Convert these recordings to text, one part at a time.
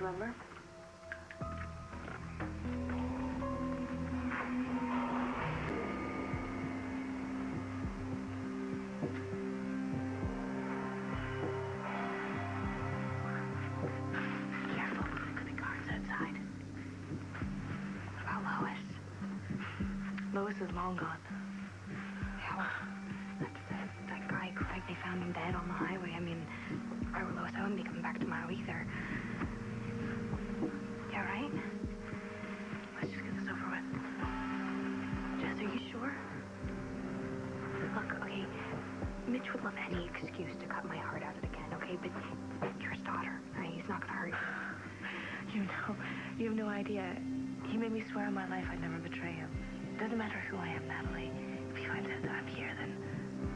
remember? Careful, there could be guards outside. What about Lois? Lois is long gone. Yeah, well, that guy, Craig, they found him dead on the highway. I mean, if I were Lois, I wouldn't be coming back tomorrow either. Yeah, right? Let's just get this over with. Jess, are you sure? Look, okay, Mitch would love any excuse to cut my heart out again, okay? But you're his daughter, right? He's not gonna hurt you. You have no idea. He made me swear on my life I'd never betray him. Doesn't matter who I am, Natalie. If he finds out that I'm here, then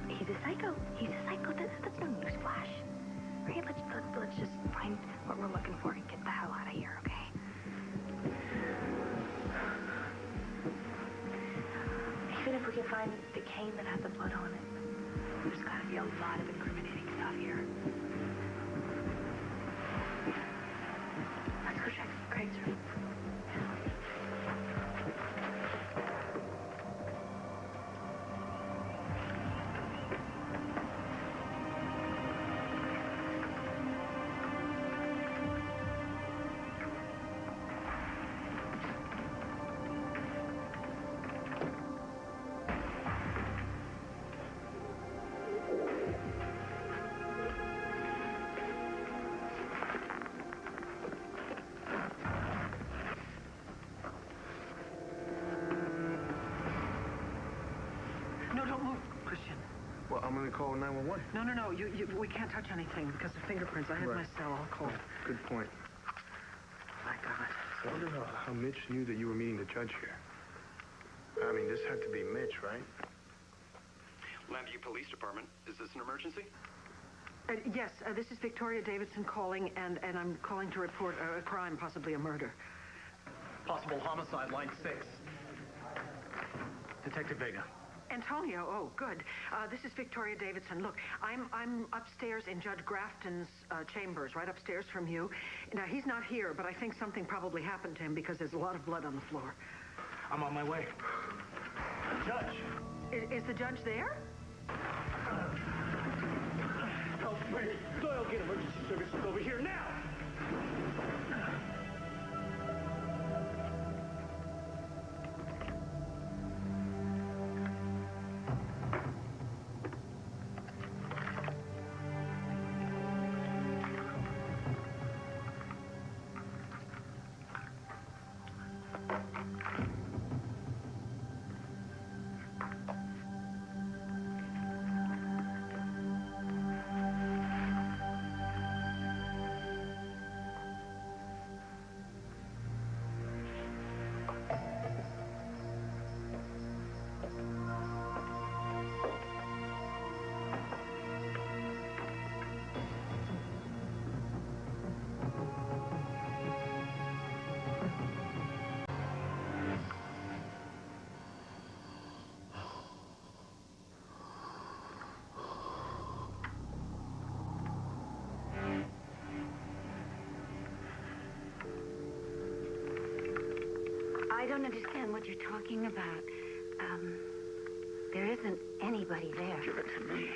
He's a psycho. He's a psycho. That's no newsflash. Right? Let's just find what we're looking for and get the hell out of here, okay? even if we can find the cane that had the blood on it, there's got to be a lot of incriminating stuff here. Let's go check Craig's room. Well, I'm gonna call 911. No. We can't touch anything because of fingerprints. I have my cell. I'll call. Good point. My God. So I wonder how Mitch knew that you were meeting the judge here. I mean, this had to be Mitch, right? Llanfair Police Department. Is this an emergency? Yes, this is Victoria Davidson calling, and I'm calling to report a crime, possibly a murder. Possible homicide, line 6. Detective Vega. Antonio, oh, good. This is Victoria Davidson. Look, I'm upstairs in Judge Grafton's chambers, right upstairs from you. Now, he's not here, but I think something probably happened to him because there's a lot of blood on the floor. I'm on my way. Judge! Is the judge there? Help me! Doyle, get emergency services over here now! I don't understand what you're talking about. There isn't anybody there. Give it to me.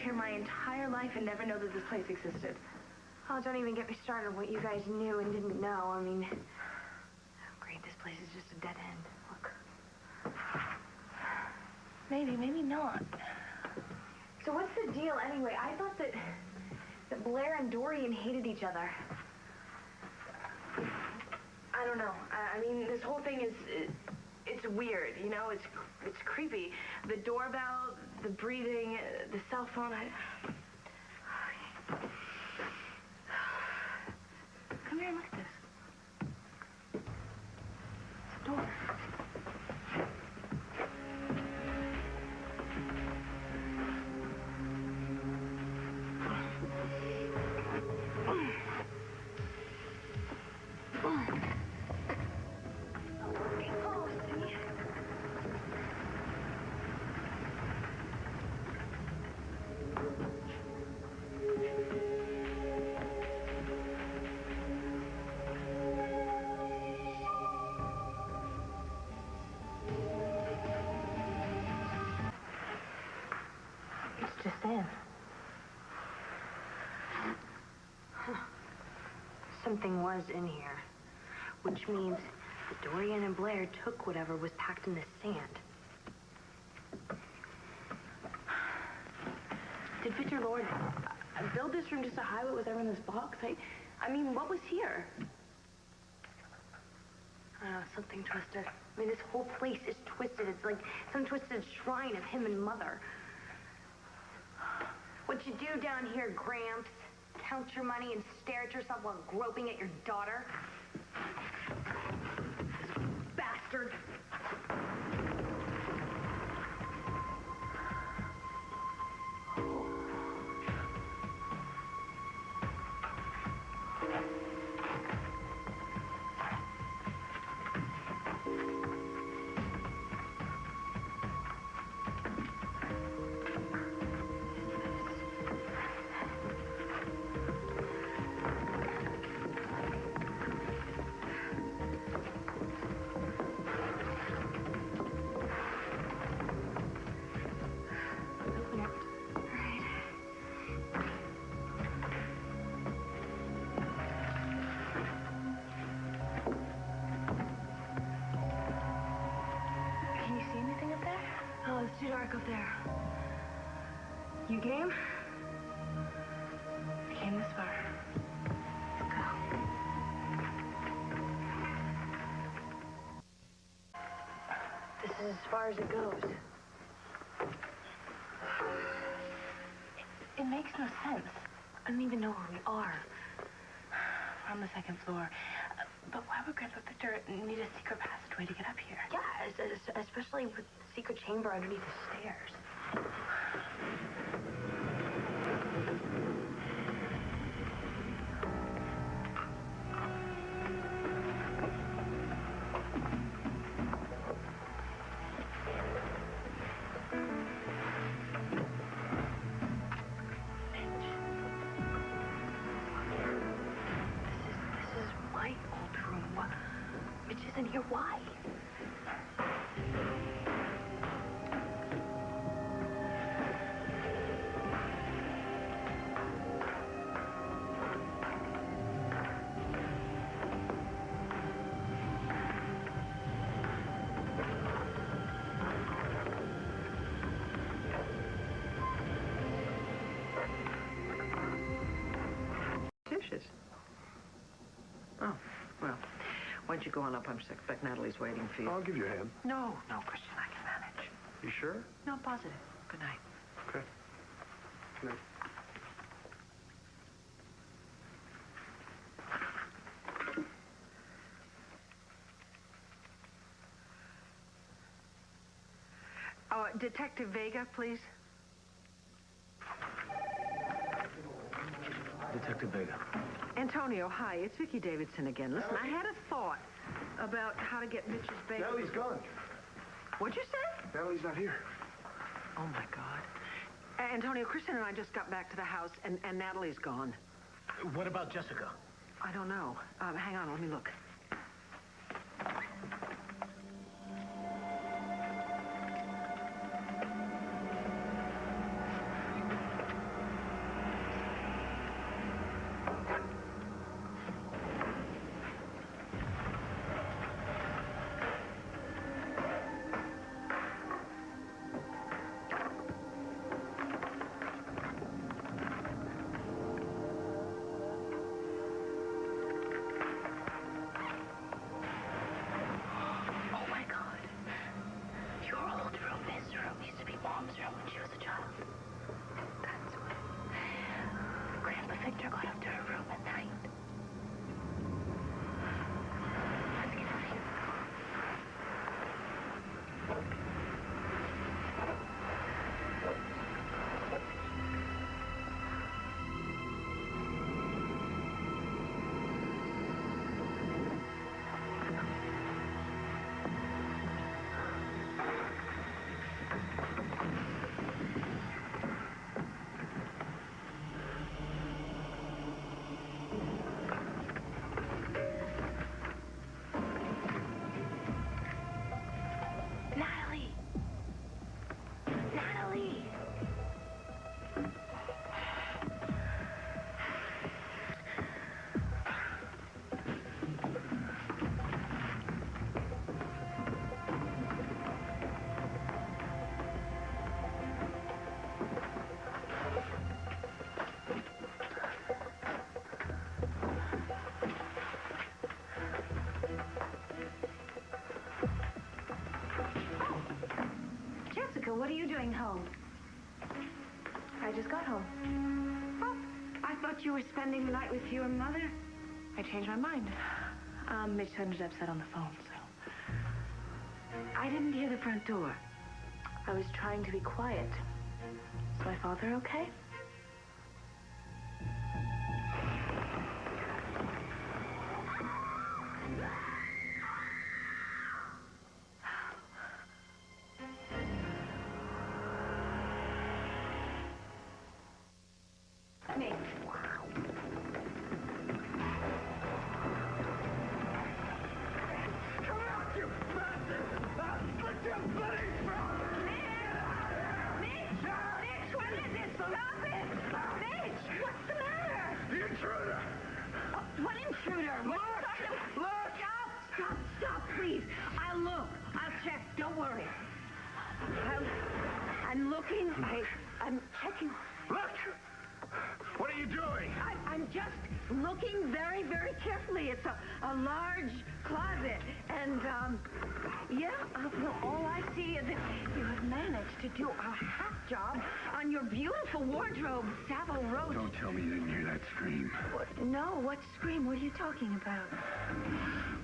here my entire life and never know that this place existed. Oh, don't even get me started on what you guys knew and didn't know. I mean, oh, great, this place is just a dead end. Look. Maybe, maybe not. So what's the deal anyway? I thought that Blair and Dorian hated each other. I don't know. I mean, this whole thing is, it's weird, you know? It's creepy. The doorbell, the breathing, the cell phone, Come here and look at this. It's a door. Just in. Huh. Something was in here, which means that Dorian and Blair took whatever was packed in the sand. Did Victor Lord build this room just to hide what was ever in this box? I mean, what was here? I don't know, something twisted. I mean, this whole place is twisted. It's like some twisted shrine of him and Mother. What you do down here, Gramps? Count your money and stare at yourself while groping at your daughter? Bastard! It's too dark up there. You game? I came this far. Let's go. This is as far as it goes. It makes no sense. I don't even know where we are. We're on the second floor. But why would Grandpa Victor need a secret passageway to get up here? Yeah, especially with the secret chamber underneath the stairs. This is my old room. Mitch isn't here. Why? Dishes. Oh, well, why don't you go on up? I suspect Natalie's waiting for you. I'll give you a hand. No, Cristian, I can manage. You sure? No, positive. Good night. Okay. Good night. Oh, Detective Vega, please. Detective Vega. Antonio, hi. It's Vicki Davidson again. Listen, I had a thought about how to get Mitch's baby. Natalie's gone. What'd you say? Natalie's not here. Oh, my God. Antonio, Cristian and I just got back to the house, and Natalie's gone. What about Jessica? I don't know. Hang on, let me look. just got home. Oh, I thought you were spending the night with your mother. I changed my mind. Mitch sounded upset on the phone, so... I didn't hear the front door. I was trying to be quiet. Is my father okay? Mitch. What intruder? Stop, please. I'll look. I'll check. Don't worry. I'm looking. I'm checking. Look! What are you doing? I'm just looking very, very carefully. It's a large closet. And, well, all I see is that you have managed to do a half job on your beautiful wardrobe, Savile Road. Don't tell me you didn't hear that scream. No, what scream? What are you talking about?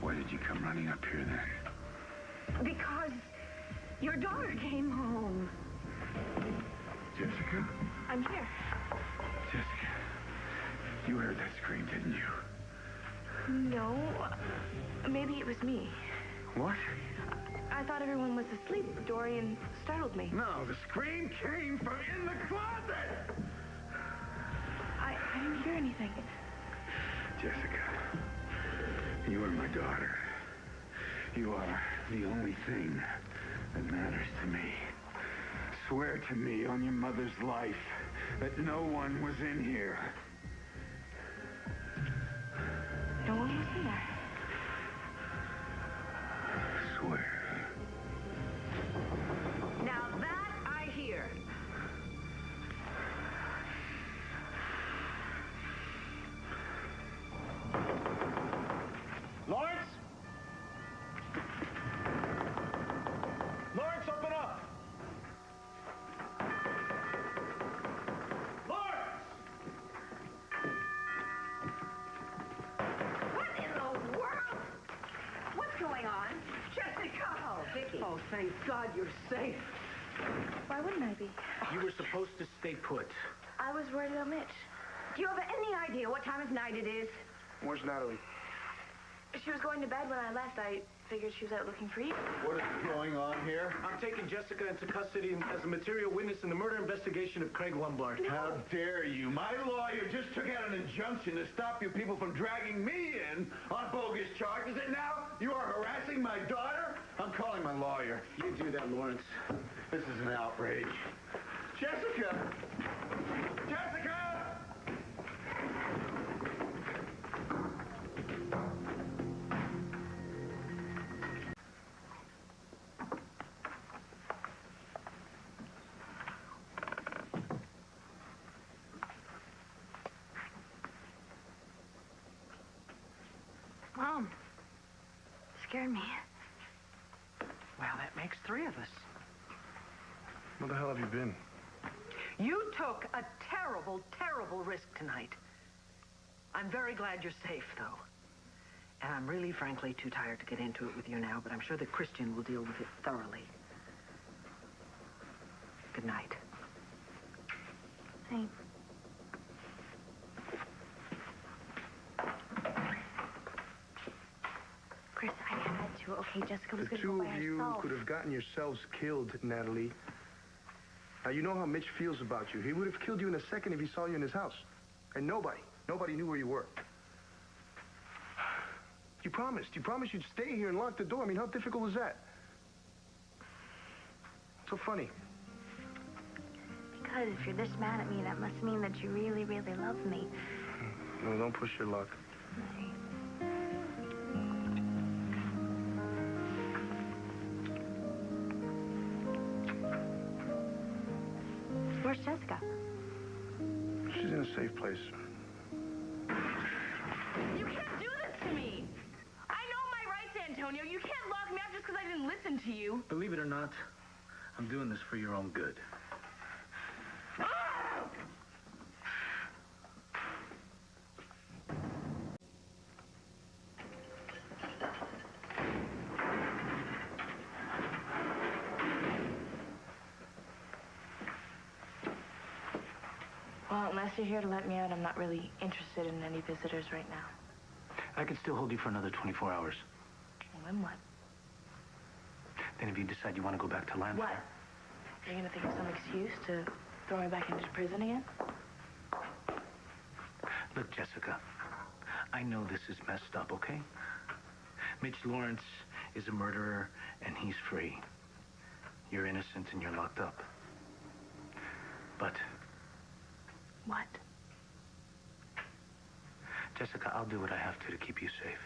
Why did you come running up here then? Because your daughter came home. Jessica? I'm here. Jessica, you heard that scream, didn't you? No. Maybe it was me. What? I thought everyone was asleep. Dorian startled me. No, the scream came from in the closet! I didn't hear anything. Jessica, you are my daughter. You are the only thing that matters to me. Swear to me on your mother's life that no one was in here. No one was in there. Swear. Now that I hear. Lawrence? Lawrence, open up! Lawrence! What in the world? What's going on? Jessica! Oh, Vicki. Oh, thank God you're safe. Why wouldn't I be? You were supposed to stay put. I was worried about Mitch. Do you have any idea what time of night it is? Where's Natalie? She was going to bed when I left. I figured she was out looking for you. What is going on here? I'm taking Jessica into custody as a material witness in the murder investigation of Craig Lombard. How dare you? My lawyer just took out an injunction to stop you people from dragging me in on bogus charges, and now you are harassing my daughter? I'm calling my lawyer. You do that, Lawrence. This is an outrage. Jessica! Jessica! Mom. Scared me. Well, that makes three of us. Where the hell have you been? You took a terrible, terrible risk tonight. I'm very glad you're safe, though. And I'm really, frankly, too tired to get into it with you now, but I'm sure that Cristian will deal with it thoroughly. Good night. Thanks. Chris, I had to. Okay, Jessica was The going to go two by of you herself. could have gotten yourselves killed, Natalie. Now, you know how Mitch feels about you. He would have killed you in a second if he saw you in his house. And nobody knew where you were. You promised you'd stay here and lock the door. I mean, how difficult was that? So funny. Because if you're this mad at me, that must mean that you really, really love me. No, don't push your luck. Where's Jessica? She's in a safe place. You can't do this to me! I know my rights, Antonio. You can't lock me up just because I didn't listen to you. Believe it or not, I'm doing this for your own good. Ah! Well, unless you're here to let me out, I'm not really interested in any visitors right now. I can still hold you for another 24 hours. Well, then what? Then if you decide you want to go back to llanfair. What? You're gonna think of some excuse to throw me back into prison again? Look, Jessica, I know this is messed up, okay? Mitch Lawrence is a murderer, and he's free. You're innocent, and you're locked up. But... What? Jessica, I'll do what I have to keep you safe.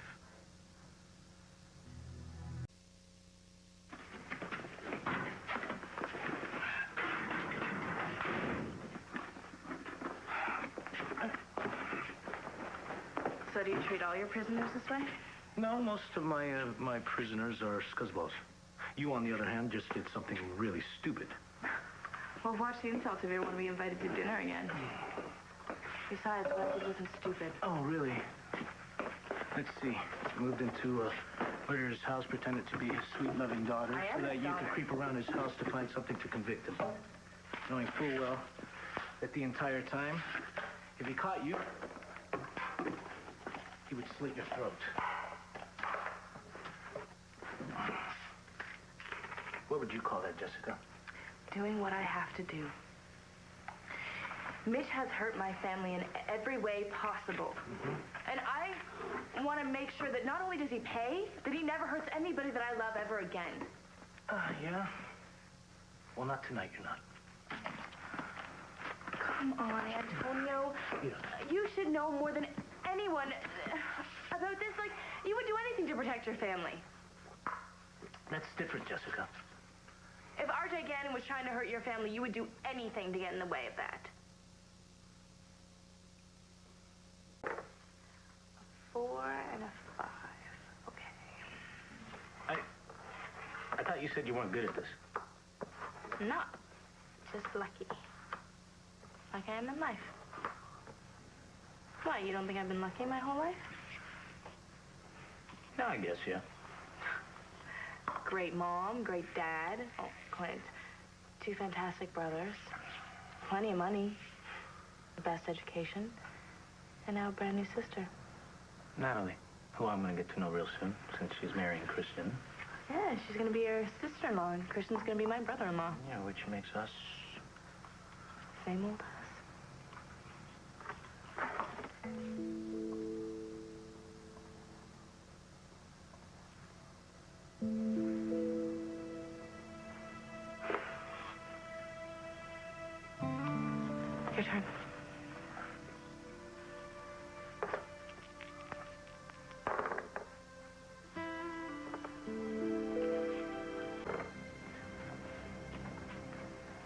So do you treat all your prisoners this way? No, most of my prisoners are scuzzballs. You, on the other hand, just did something really stupid. Well, watch the insults if you want to be invited to dinner again. Besides, what wasn't stupid? Oh, really? Let's see. Moved into a murderer's house, pretended to be his sweet, loving daughter, I am so that his you daughter. could creep around his house to find something to convict him. Knowing full well that the entire time, if he caught you, he would slit your throat. What would you call that, Jessica? Doing what I have to do. Mitch has hurt my family in every way possible. And I want to make sure that not only does he pay, that he never hurts anybody that I love ever again. Yeah? Well, not tonight, you're not. Come on, Antonio. Yeah. You should know more than anyone about this. Like, you would do anything to protect your family. That's different, Jessica. If RJ Gannon was trying to hurt your family, you would do anything to get in the way of that. A 4 and a 5. Okay. I thought you said you weren't good at this. Not just lucky. Like I am in life. Why, you don't think I've been lucky my whole life? No, I guess, yeah. Great mom, great dad. Oh, Clint. 2 fantastic brothers. Plenty of money. The best education. And now a brand new sister. Natalie, who I'm going to get to know real soon, since she's marrying Cristian. Yeah, she's gonna be your sister-in-law, and Christian's gonna be my brother-in-law. Yeah, which makes us... Same old us. Your turn.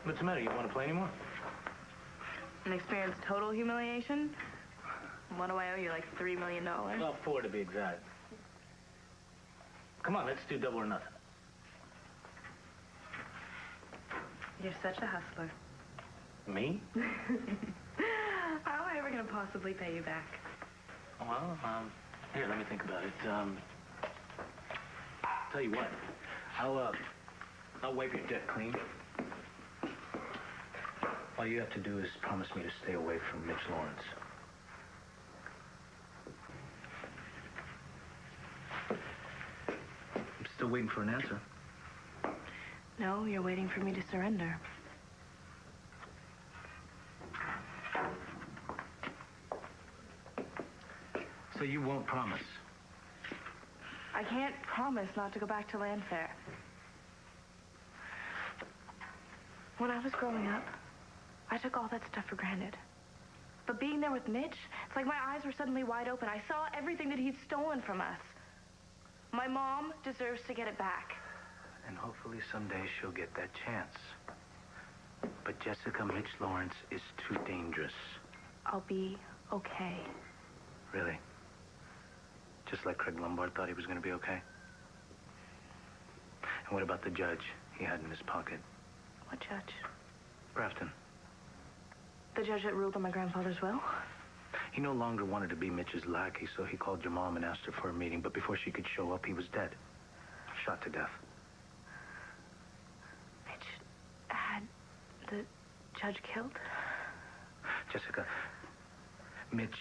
What's the matter? You want to play anymore? And experience total humiliation? What do I owe you, like $3 million? Well, 4 to be exact. Come on, let's do double or nothing. You're such a hustler. Me? How am I ever gonna possibly pay you back? Well, here, let me think about it. Tell you what, I'll wipe your debt clean. All you have to do is promise me to stay away from Mitch Lawrence. I'm still waiting for an answer. No, you're waiting for me to surrender. So you won't promise? I can't promise not to go back to llanfair. When I was growing up, I took all that stuff for granted. But being there with Mitch, it's like my eyes were suddenly wide open. I saw everything that he'd stolen from us. My mom deserves to get it back. And hopefully someday she'll get that chance. But Jessica, Mitch Lawrence is too dangerous. I'll be okay. Really? Just like Craig Lombard thought he was going to be okay? And what about the judge he had in his pocket? What judge? Grafton. The judge that ruled on my grandfather's will? He no longer wanted to be Mitch's lackey, so he called your mom and asked her for a meeting. But before she could show up, he was dead. Shot to death. Mitch had the judge killed? Jessica, Mitch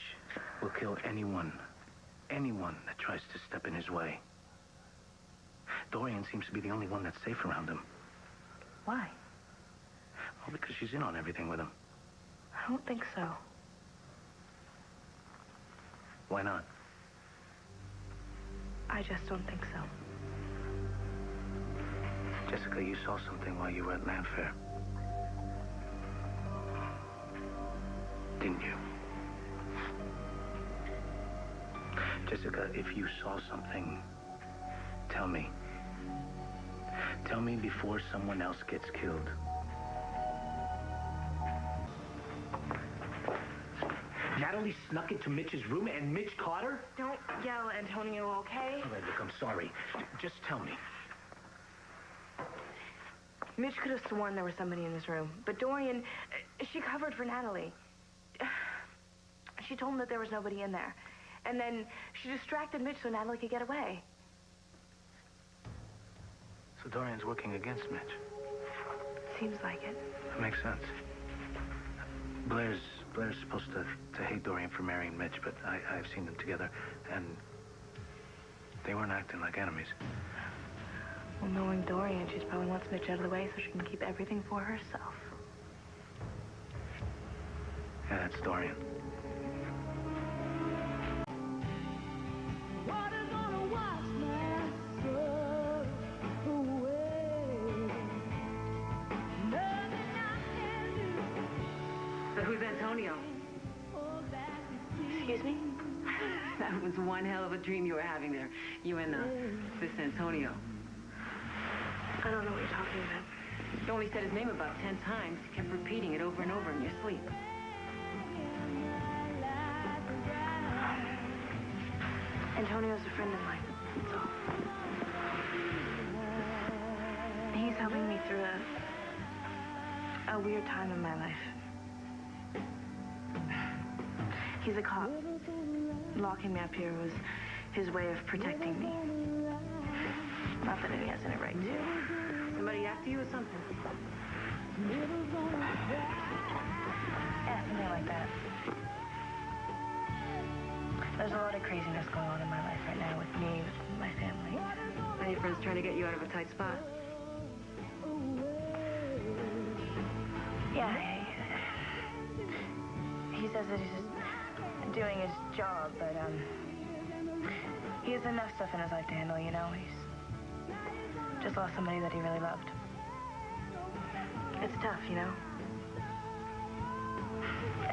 will kill anyone that tries to step in his way. Dorian seems to be the only one that's safe around him. Why? Well, because she's in on everything with him. I don't think so. Why not? I just don't think so. Jessica, you saw something while you were at Llanfair. Didn't you? Jessica, if you saw something, tell me. Tell me before someone else gets killed. Natalie snuck into Mitch's room and Mitch caught her? Don't yell, Antonio, okay? All right, look, I'm sorry. Just tell me. Mitch could have sworn there was somebody in his room. But Dorian, she covered for Natalie. She told him that there was nobody in there. And then she distracted Mitch so Natalie could get away. So Dorian's working against Mitch? Seems like it. That makes sense. Blair's supposed to hate Dorian for marrying Mitch, but I've seen them together, and they weren't acting like enemies. Well, knowing Dorian, she probably wants Mitch out of the way so she can keep everything for herself. Yeah, that's Dorian. Who's Antonio? Excuse me? That was one hell of a dream you were having there. You and this Antonio. I don't know what you're talking about. You only said his name about 10 times. You kept repeating it over and over in your sleep. Antonio's a friend of mine, that's all. He's helping me through a weird time in my life. He's a cop. Locking me up here was his way of protecting me. Not that he has any right to. Somebody after you or something? Yeah, something like that. There's a lot of craziness going on in my life right now with me, with my family. Are your friends trying to get you out of a tight spot? Yeah, he says that he's just doing his job, but, he has enough stuff in his life to handle, you know? He's just lost somebody that he really loved. It's tough, you know?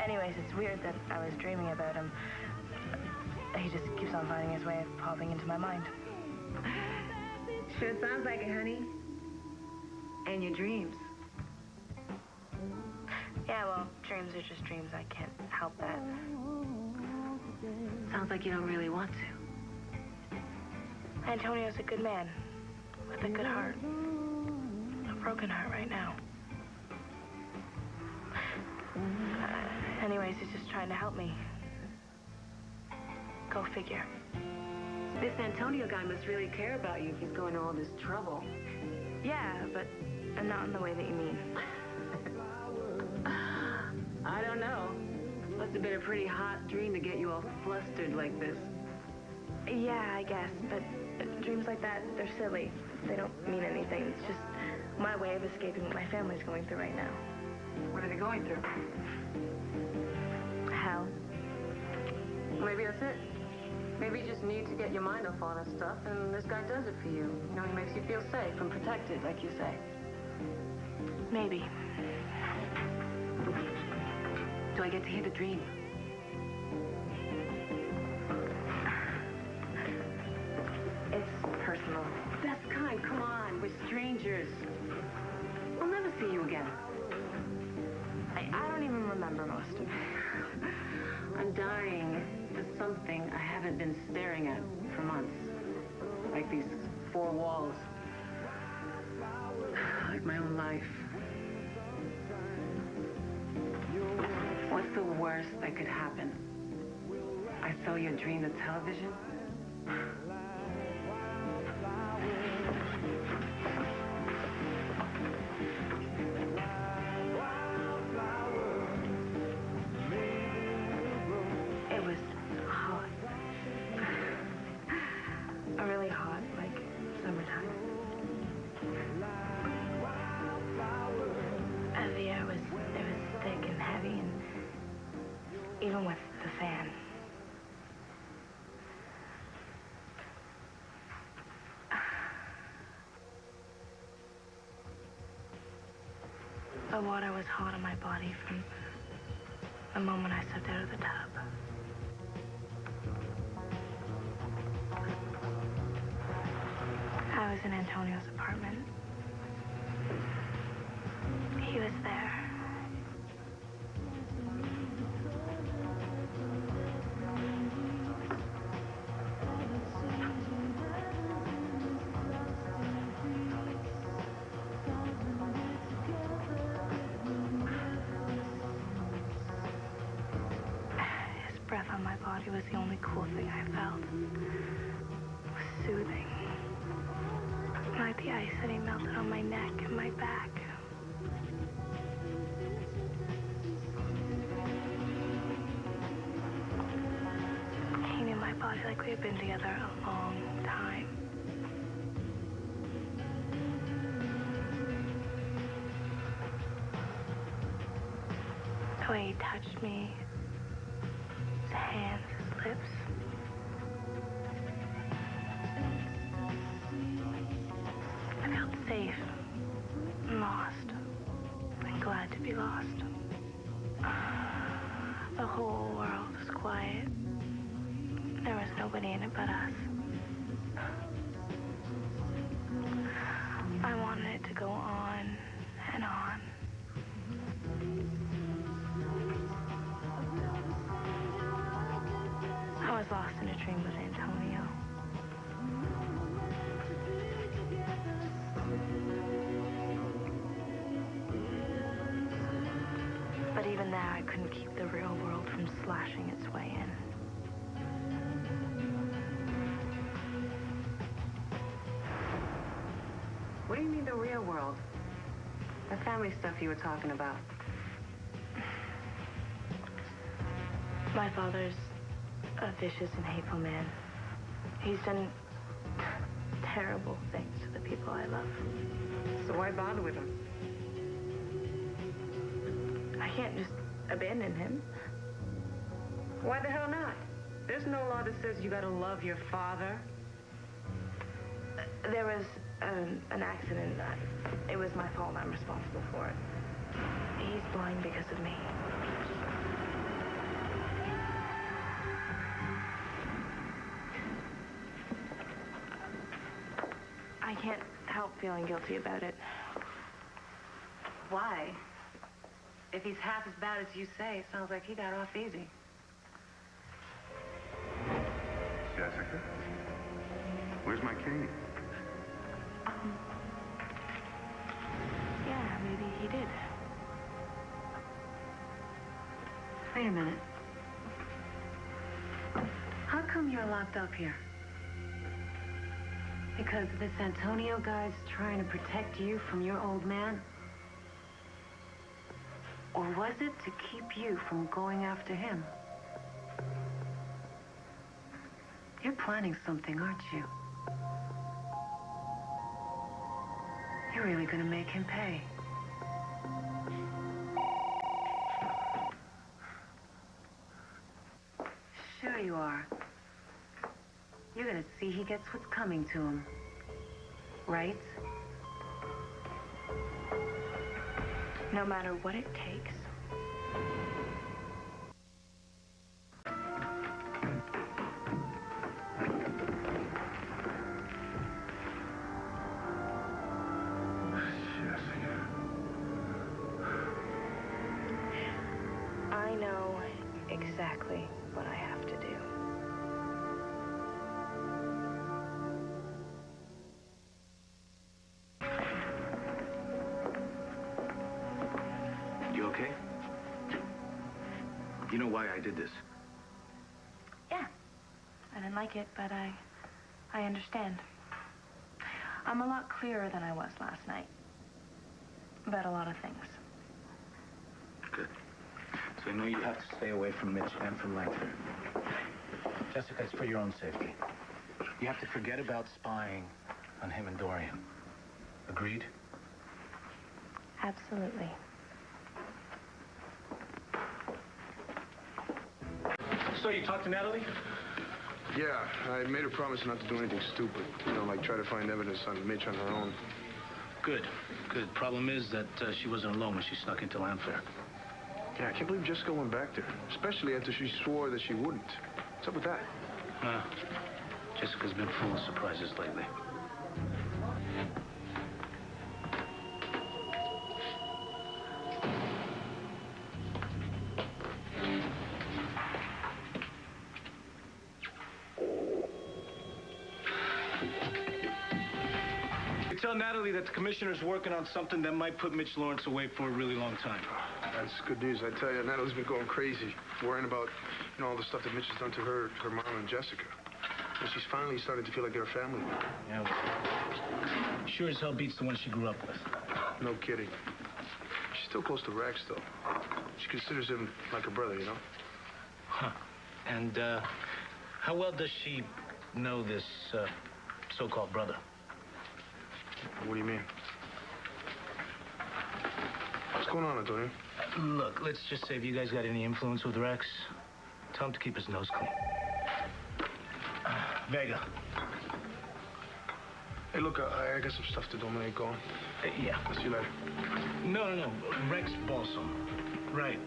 Anyways, it's weird that I was dreaming about him. He just keeps on finding his way of popping into my mind. Sure sounds like it, honey. And your dreams. Yeah, well, dreams are just dreams. I can't help that. Sounds like you don't really want to. Antonio's a good man with a good heart. A broken heart right now. Anyways, he's just trying to help me. Go figure. This Antonio guy must really care about you if he's going to all this trouble. Yeah, but not in the way that you mean. I don't know. Must have been a pretty hot dream to get you all flustered like this. Yeah, I guess, but dreams like that, they're silly. They don't mean anything. It's just my way of escaping what my family's going through right now. What are they going through? Hell. Maybe that's it. Maybe you just need to get your mind off all that stuff, and this guy does it for you. You know, he makes you feel safe and protected, like you say. Maybe. Do I get to hear the dream? It's personal. Best kind, come on. We're strangers. I'll never see you again. I don't even remember most of it. I'm dying for something I haven't been staring at for months. Like these four walls. Like my own life. What's the worst that could happen? I sell your dream to television? even with the fan. The water was hot on my body from the moment I stepped out of the tub. I was in Antonio's apartment. He was there. His breath on my body was the only cool thing I felt. It was soothing. Like the ice that he melted on my neck and my back. He knew my body like we had been together a long time. The way he touched me, his hands, his lips. I felt safe and lost and glad to be lost. The whole world was quiet. There was nobody in it but us. I wanted it to go on and on. I was lost in a dream with Antonio. But even there, I couldn't keep the real world from slashing its way in. What do you mean the real world? The family stuff you were talking about. My father's a vicious and hateful man. He's done terrible things to the people I love. So why bother with him? I can't just abandon him. Why the hell not? There's no law that says you gotta love your father. There was an accident. It was my fault. I'm responsible for it. He's blind because of me. I can't help feeling guilty about it. Why? If he's half as bad as you say, it sounds like he got off easy. Jessica? Where's my king? Yeah, maybe he did. Wait a minute. How come you're locked up here? Because this Antonio guy's trying to protect you from your old man? Or was it to keep you from going after him? You're planning something, aren't you? You're really gonna make him pay. Sure you are. You're gonna see he gets what's coming to him. Right? No matter what it takes. I know exactly what I have to do. You okay? You know why I did this? Yeah. I didn't like it, but I understand. I'm a lot clearer than I was last night. About a lot of things. Good. So I know you have to stay away from Mitch and from llanfair. Jessica, it's for your own safety. You have to forget about spying on him and Dorian. Agreed? Absolutely. So you talked to Natalie? Yeah, I made her promise not to do anything stupid. You know, like try to find evidence on Mitch on her own. Good, good. Problem is that she wasn't alone when she snuck into llanfair. Yeah, I can't believe Jessica went back there, especially after she swore that she wouldn't. What's up with that? Jessica's been full of surprises lately. Tell Natalie that the commissioner's working on something that might put Mitch Lawrence away for a really long time. That's good news. I tell you, Natalie's been going crazy, worrying about, you know, all the stuff that Mitch has done to her mom and Jessica. And she's finally starting to feel like they're a family now. Yeah, well, sure as hell beats the one she grew up with. No kidding. She's still close to Rex, though. She considers him like a brother, you know? Huh. And, how well does she know this, so-called brother? What do you mean? What's going on, Dorian? Look, let's just say if you guys got any influence with Rex, tell him to keep his nose clean. Vega. Hey, look, I got some stuff to do. I'm gonna get going. Yeah. I'll see you later. No. Rex Balsam. Right.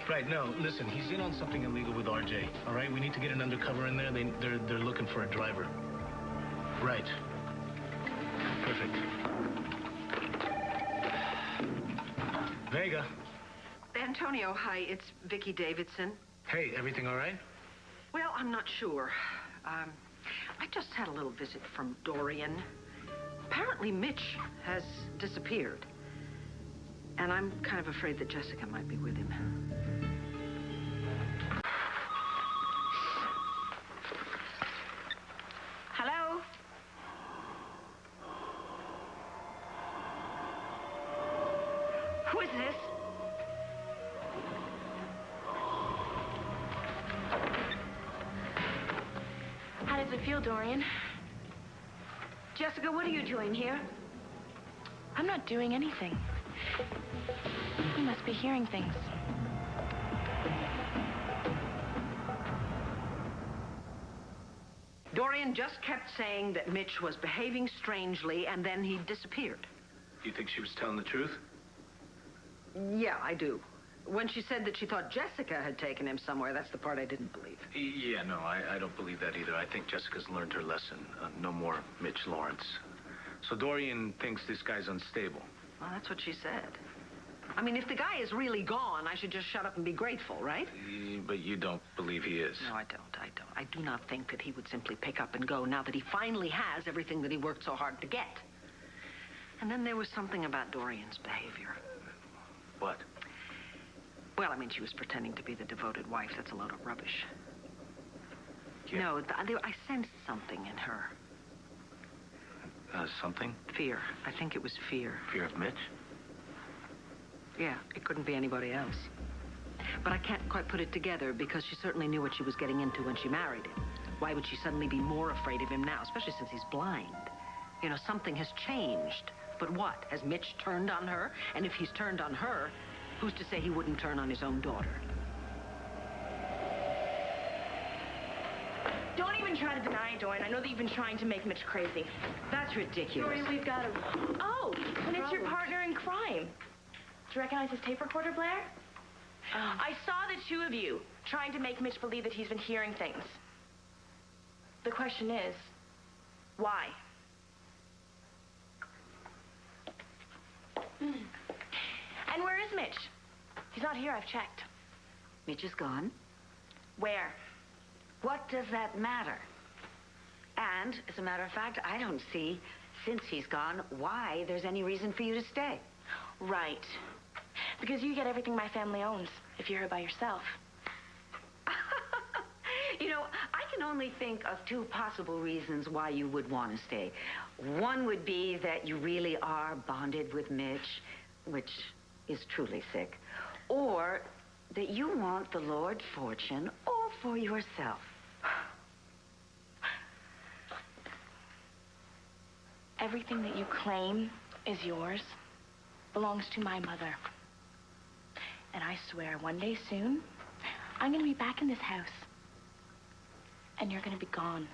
Right, no, listen, he's in on something illegal with RJ, all right? We need to get an undercover in there. They're looking for a driver. Right. Perfect. Vega. Antonio, hi, it's Vicki Davidson. Hey, everything all right? Well, I'm not sure. I just had a little visit from Dorian. Apparently Mitch has disappeared. And I'm kind of afraid that Jessica might be with him. Hello? Who is this? How does it feel, Dorian? Jessica, what are you doing here? I'm not doing anything. You must be hearing things. Dorian just kept saying that Mitch was behaving strangely, and then he disappeared. You think she was telling the truth? Yeah, I do. When she said that she thought Jessica had taken him somewhere, that's the part I didn't believe. Yeah, no, I don't believe that either. I think Jessica's learned her lesson. No more Mitch Lawrence. So Dorian thinks this guy's unstable. Well, that's what she said. I mean, if the guy is really gone, I should just shut up and be grateful, right? But you don't believe he is. No, I don't. I do not think that he would simply pick up and go now that he finally has everything that he worked so hard to get. And then there was something about Dorian's behavior. What? Well, I mean, she was pretending to be the devoted wife. That's a load of rubbish. Yeah. No, I sensed something in her. Something? Fear. I think it was fear. Fear of Mitch? Yeah, it couldn't be anybody else. But I can't quite put it together because she certainly knew what she was getting into when she married him. Why would she suddenly be more afraid of him now, especially since he's blind? You know, something has changed. But what? Has Mitch turned on her? And if he's turned on her, who's to say he wouldn't turn on his own daughter? Don't even try to deny it, Dorian. I know that you've been trying to make Mitch crazy. That's ridiculous. Dorian, we've got to... Oh, and it's your partner in crime. Do you recognize his tape recorder, Blair? I saw the two of you trying to make Mitch believe that he's been hearing things. The question is, why? And where is Mitch? He's not here, I've checked. Mitch is gone. Where? What does that matter? And, as a matter of fact, I don't see, since he's gone, why there's any reason for you to stay. Right. Because you get everything my family owns if you're here by yourself. You know, I can only think of two possible reasons why you would want to stay. One would be that you really are bonded with Mitch, which is truly sick. Or that you want the Lord's fortune all for yourself. Everything that you claim is yours belongs to my mother. And I swear one day soon, I'm gonna be back in this house. And you're gonna be gone.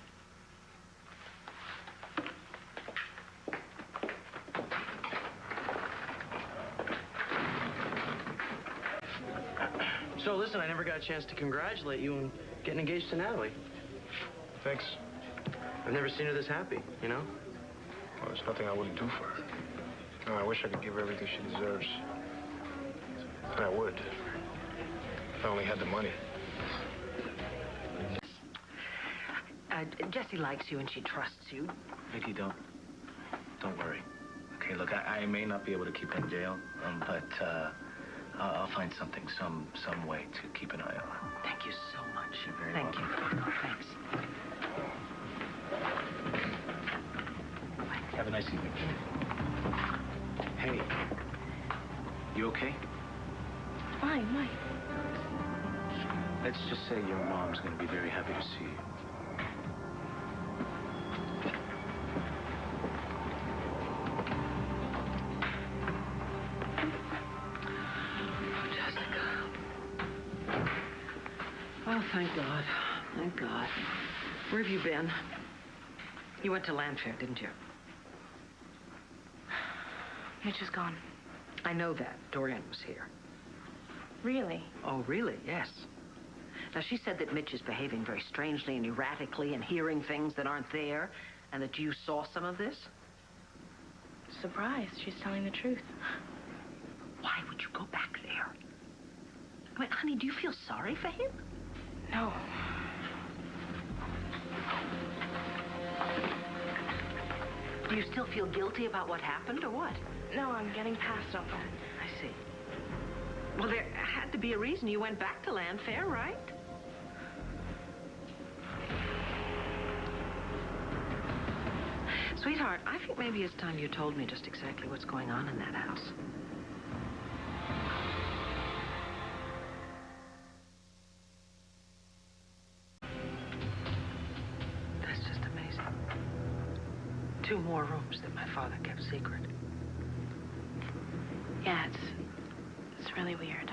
So listen, I never got a chance to congratulate you on getting engaged to Natalie. Thanks. I've never seen her this happy, you know? Well, there's nothing I wouldn't do for her. No, I wish I could give her everything she deserves. And I would. If I only had the money. Jessie likes you and she trusts you. Vicki, don't worry. Okay, look, I may not be able to keep her in jail, but I'll find something, some way to keep an eye on her. Thank you so much. You're very Thank welcome. you. Thanks. Have a nice evening. Hey, you okay? Fine, why? Let's just say your mom's gonna be very happy to see you. Oh, thank God. Thank God. Where have you been? You went to Llanfair, didn't you? Mitch is gone. I know that. Dorian was here. Really? Oh, really? Yes. Now, she said that Mitch is behaving very strangely and erratically and hearing things that aren't there, and that you saw some of this. Surprised. She's telling the truth. Why would you go back there? I mean, honey, do you feel sorry for him? No. Do you still feel guilty about what happened, or what? No, I'm getting past all that. I see. Well, there had to be a reason you went back to Llanfair, right? Sweetheart, I think maybe it's time you told me just exactly what's going on in that house. That's just amazing. 2 more rooms that my father kept secret. Yeah, it's really weird.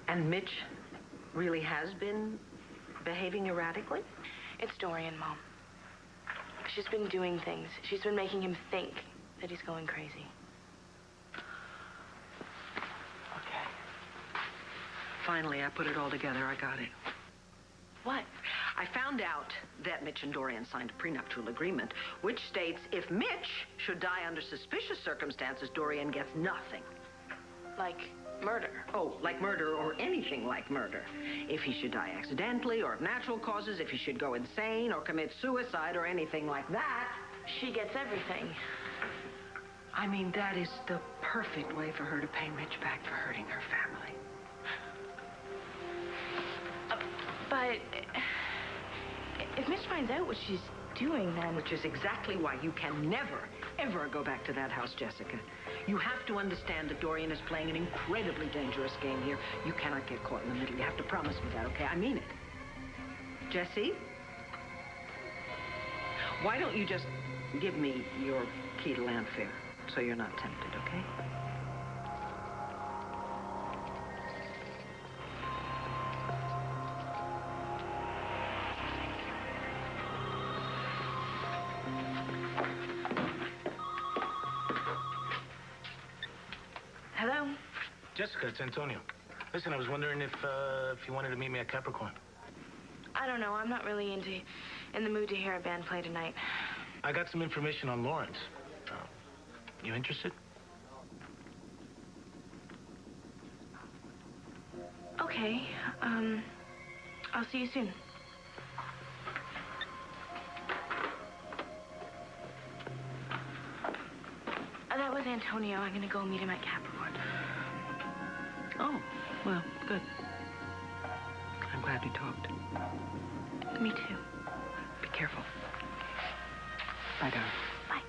And Mitch really has been behaving erratically? It's Dorian, Mom. She's been doing things. She's been making him think that he's going crazy. Okay. Finally, I put it all together. I got it. What? I found out that Mitch and Dorian signed a prenuptial agreement, which states if Mitch should die under suspicious circumstances, Dorian gets nothing. Like murder? Oh, like murder or anything like murder. If he should die accidentally or of natural causes, if he should go insane or commit suicide or anything like that. She gets everything. I mean, that is the perfect way for her to pay Mitch back for hurting her family. But if Mitch finds out what she's doing, then... Which is exactly why you can never, ever go back to that house, Jessica. You have to understand that Dorian is playing an incredibly dangerous game here. You cannot get caught in the middle. You have to promise me that, okay? I mean it. Jessie? Why don't you just give me your key to Llanfair so you're not tempted, okay? Hello? Jessica, it's Antonio. Listen, I was wondering if you wanted to meet me at Capricorn. I don't know. I'm not really in the mood to hear a band play tonight. I got some information on Lawrence. You interested? Okay. I'll see you soon. That was Antonio. I'm gonna go meet him at Capricorn. Oh, well, good. I'm glad we talked. Me too. Be careful. Bye, darling. Bye.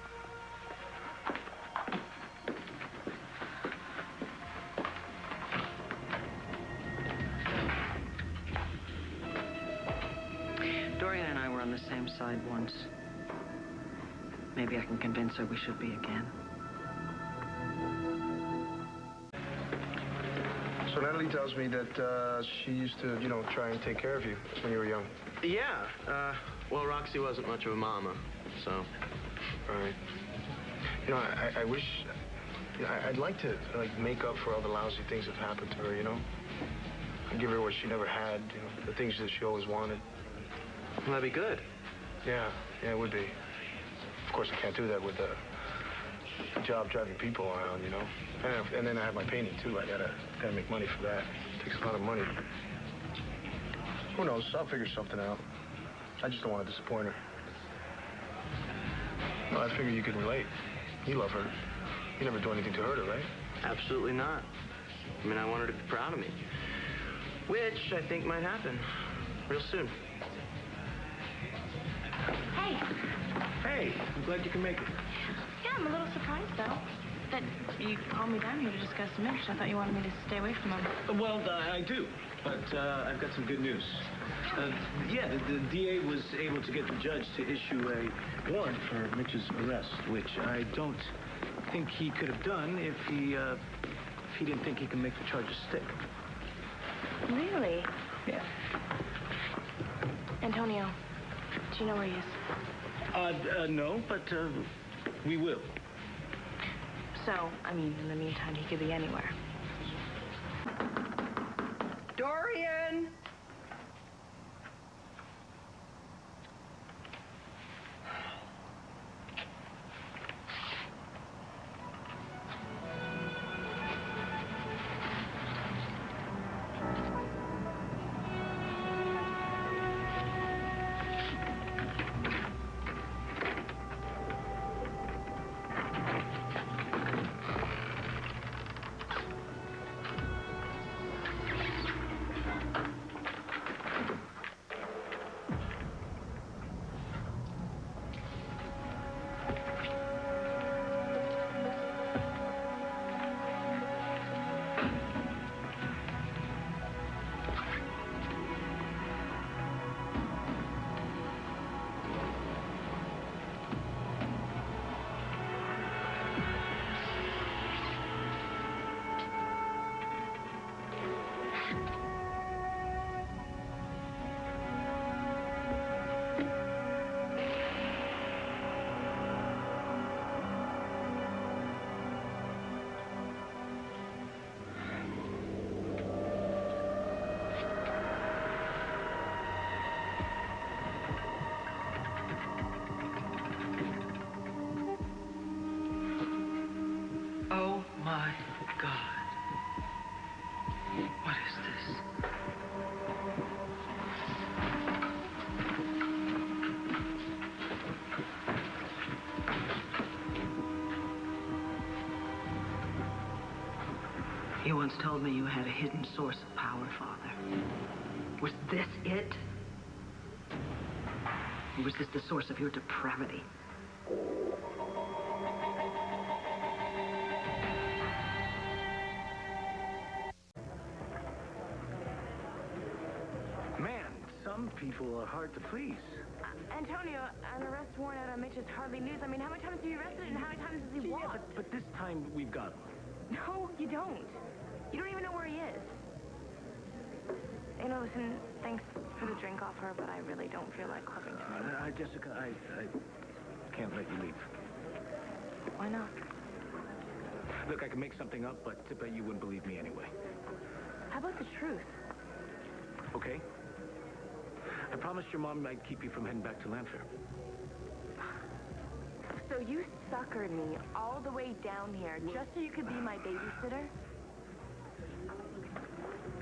Dorian and I were on the same side once. Maybe I can convince her we should be again. So So Natalie tells me that she used to, you know, try and take care of you when you were young. Yeah. Well, Roxy wasn't much of a mama, so. Right. You know, I wish... You know, I'd like to, like, make up for all the lousy things that happened to her, you know? I'd give her what she never had, you know, the things that she always wanted. Well, that'd be good. Yeah, it would be. Of course, I can't do that with a job driving people around, you know? And then I have my painting, too. I gotta make money for that. It takes a lot of money. Who knows? I'll figure something out. I just don't want to disappoint her. Well, I figure you could relate. You love her. You never do anything to hurt her, right? Absolutely not. I mean, I want her to be proud of me. Which I think might happen real soon. Hey. Hey, I'm glad you can make it. Yeah, I'm a little surprised, though, that you called me down here to discuss Mitch. I thought you wanted me to stay away from him. Well, I do, but I've got some good news. Yeah, the DA was able to get the judge to issue a warrant for Mitch's arrest, which I don't think he could have done if he didn't think he can make the charges stick. Really? Yeah. Antonio, do you know where he is? No, but we will. So, I mean, in the meantime, he could be anywhere. Dorian! Oh, my God. What is this? You once told me you had a hidden source of power, Father. Was this it? Or was this the source of your depravity? Man, some people are hard to please. Antonio, an arrest warrant out on Mitch is hardly news. I mean, how many times have you arrested and how many times has he Yeah, walked? but this time we've got him. No, you don't. You don't even know where he is. You know, listen, thanks for the drink offer, but I really don't feel like clubbing tonight. Jessica, I can't let you leave. Why not? Look, I can make something up, but you wouldn't believe me anyway. How about the truth? Okay? I promised your mom I'd keep you from heading back to llanfair. So you suckered me all the way down here just so you could be my babysitter?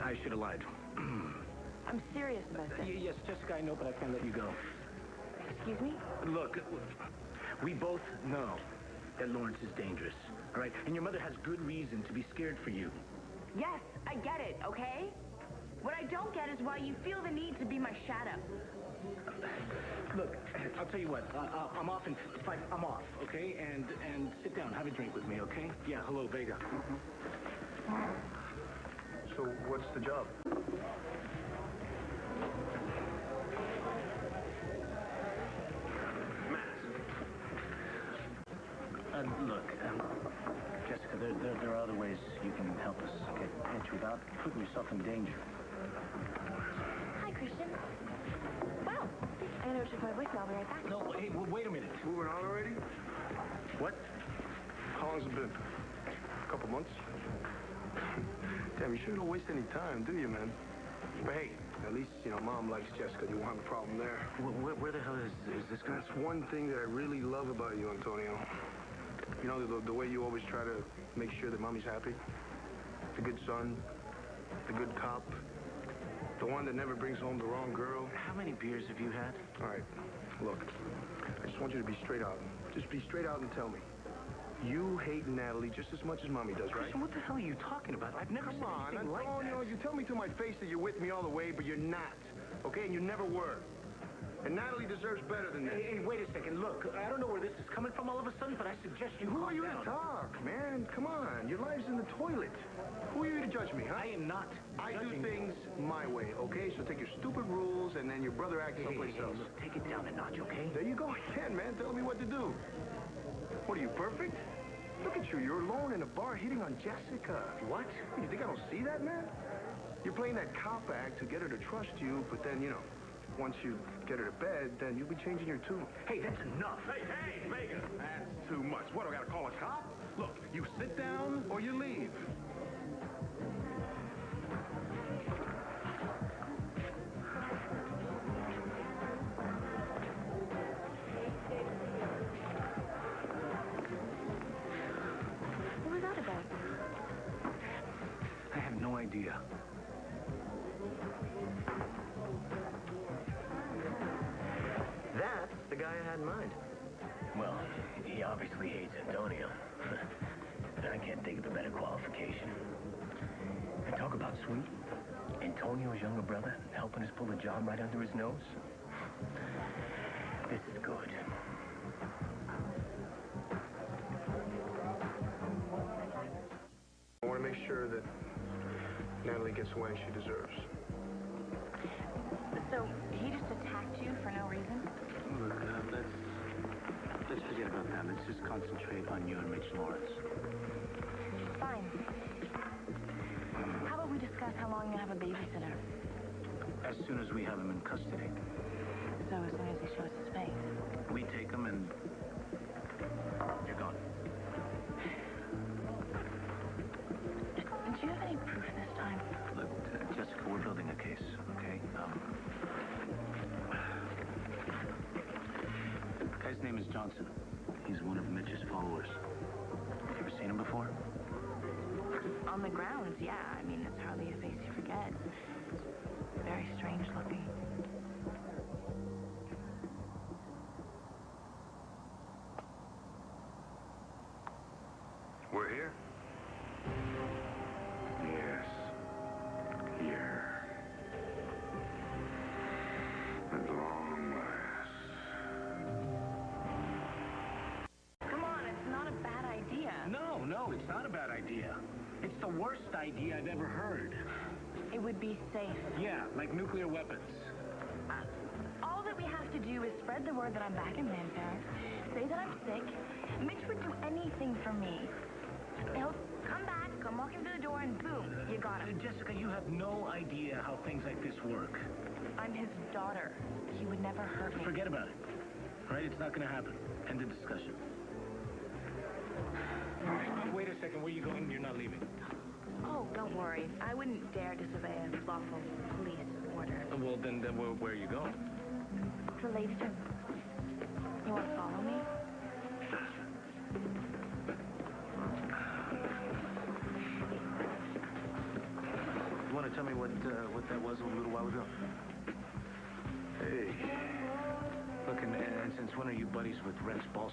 I should have lied. I'm serious about this. Yes, Jessica, I know, but I can't let you go. Excuse me? Look, we both know that Lawrence is dangerous, all right? And your mother has good reason to be scared for you. Yes, I get it, okay? What I don't get is why you feel the need to be my shadow. Look, I'll tell you what. I'm off in 5. I'm off, okay? And sit down, have a drink with me, okay? Yeah, hello, Vega. So what's the job? Look, Jessica, there are other ways you can help us get Mitch without putting yourself in danger. Hi, Cristian. Wow. I know it took my voicemail. I'll be right back. No, hey, wait a minute. Moving on already? What? How long's it been? A couple months? Damn, you sure don't waste any time, do you, man? But hey, at least, you know, Mom likes Jessica. You won't have a problem there. Where the hell is this guy? That's one thing that I really love about you, Antonio. You know, the way you always try to make sure that Mommy's happy. The good son, the good cop, the one that never brings home the wrong girl. How many beers have you had? All right, look, I just want you to be straight out. Just be straight out and tell me. You hate Natalie just as much as Mommy does, right? Cristian, what the hell are you talking about? I've never said anything like that. Antonio, you tell me to my face that you're with me all the way, but you're not, okay? And you never were. And Natalie deserves better than this. Hey, wait a second. Look, I don't know where this is coming from all of a sudden, but I suggest you Who calm are you down. to talk, man? Come on. Your life's in the toilet. Who are you to judge me, huh? I am not I do judging things my way, okay? So take your stupid rules, and then your brother acts someplace else. Look, take it down a notch, okay? There you go again, man. Telling me what to do. What, are you perfect? Look at you. You're alone in a bar hitting on Jessica. What? You think I don't see that, man? You're playing that cop act to get her to trust you, but then, you know, once you get her to bed, then you'll be changing your tune. Hey, that's enough. Hey, Vega! That's too much. What, do I gotta call a cop? Look, you sit down or you leave. What was that about? I have no idea. That's the guy I had in mind. Well, he obviously hates Antonio. And I can't think of a better qualification. And talk about sweet. Antonio's younger brother helping us pull a job right under his nose. This is good. I want to make sure that Natalie gets the way she deserves. So, he just attacked you for no reason? Look, let's forget about that. Let's just concentrate on you and Mitch Lawrence. Fine. How about we discuss how long you have a babysitter? As soon as we have him in custody. So as soon as he shows his face. We take him and you're gone. Do you have any proof this time? Look, Jessica, we're building a case, okay? The guy's name is Johnson. He's one of Mitch's followers. You ever seen him before? On the grounds, yeah. I mean, it's hardly a face you forget. It's very strange looking. We're here? Yes. Here. At long last. Come on, it's not a bad idea. No, it's not a bad idea. It's the worst idea I've ever heard. It would be safe. Yeah, like nuclear weapons. All that we have to do is spread the word that I'm back in llanfair, say that I'm sick. Mitch would do anything for me. He'll come back, come walking through the door, and boom, you got him. Jessica, you have no idea how things like this work. I'm his daughter. He would never hurt me. Forget about it. All right, it's not going to happen. End of discussion. Wait a second. Where are you going? You're not leaving. Oh, don't worry. I wouldn't dare disobey a lawful police order. Well, then where are you going? To Leidstone. You want to follow me? You want to tell me what that was a little while ago? Hey. Look, and since when are you buddies with Rent's boss?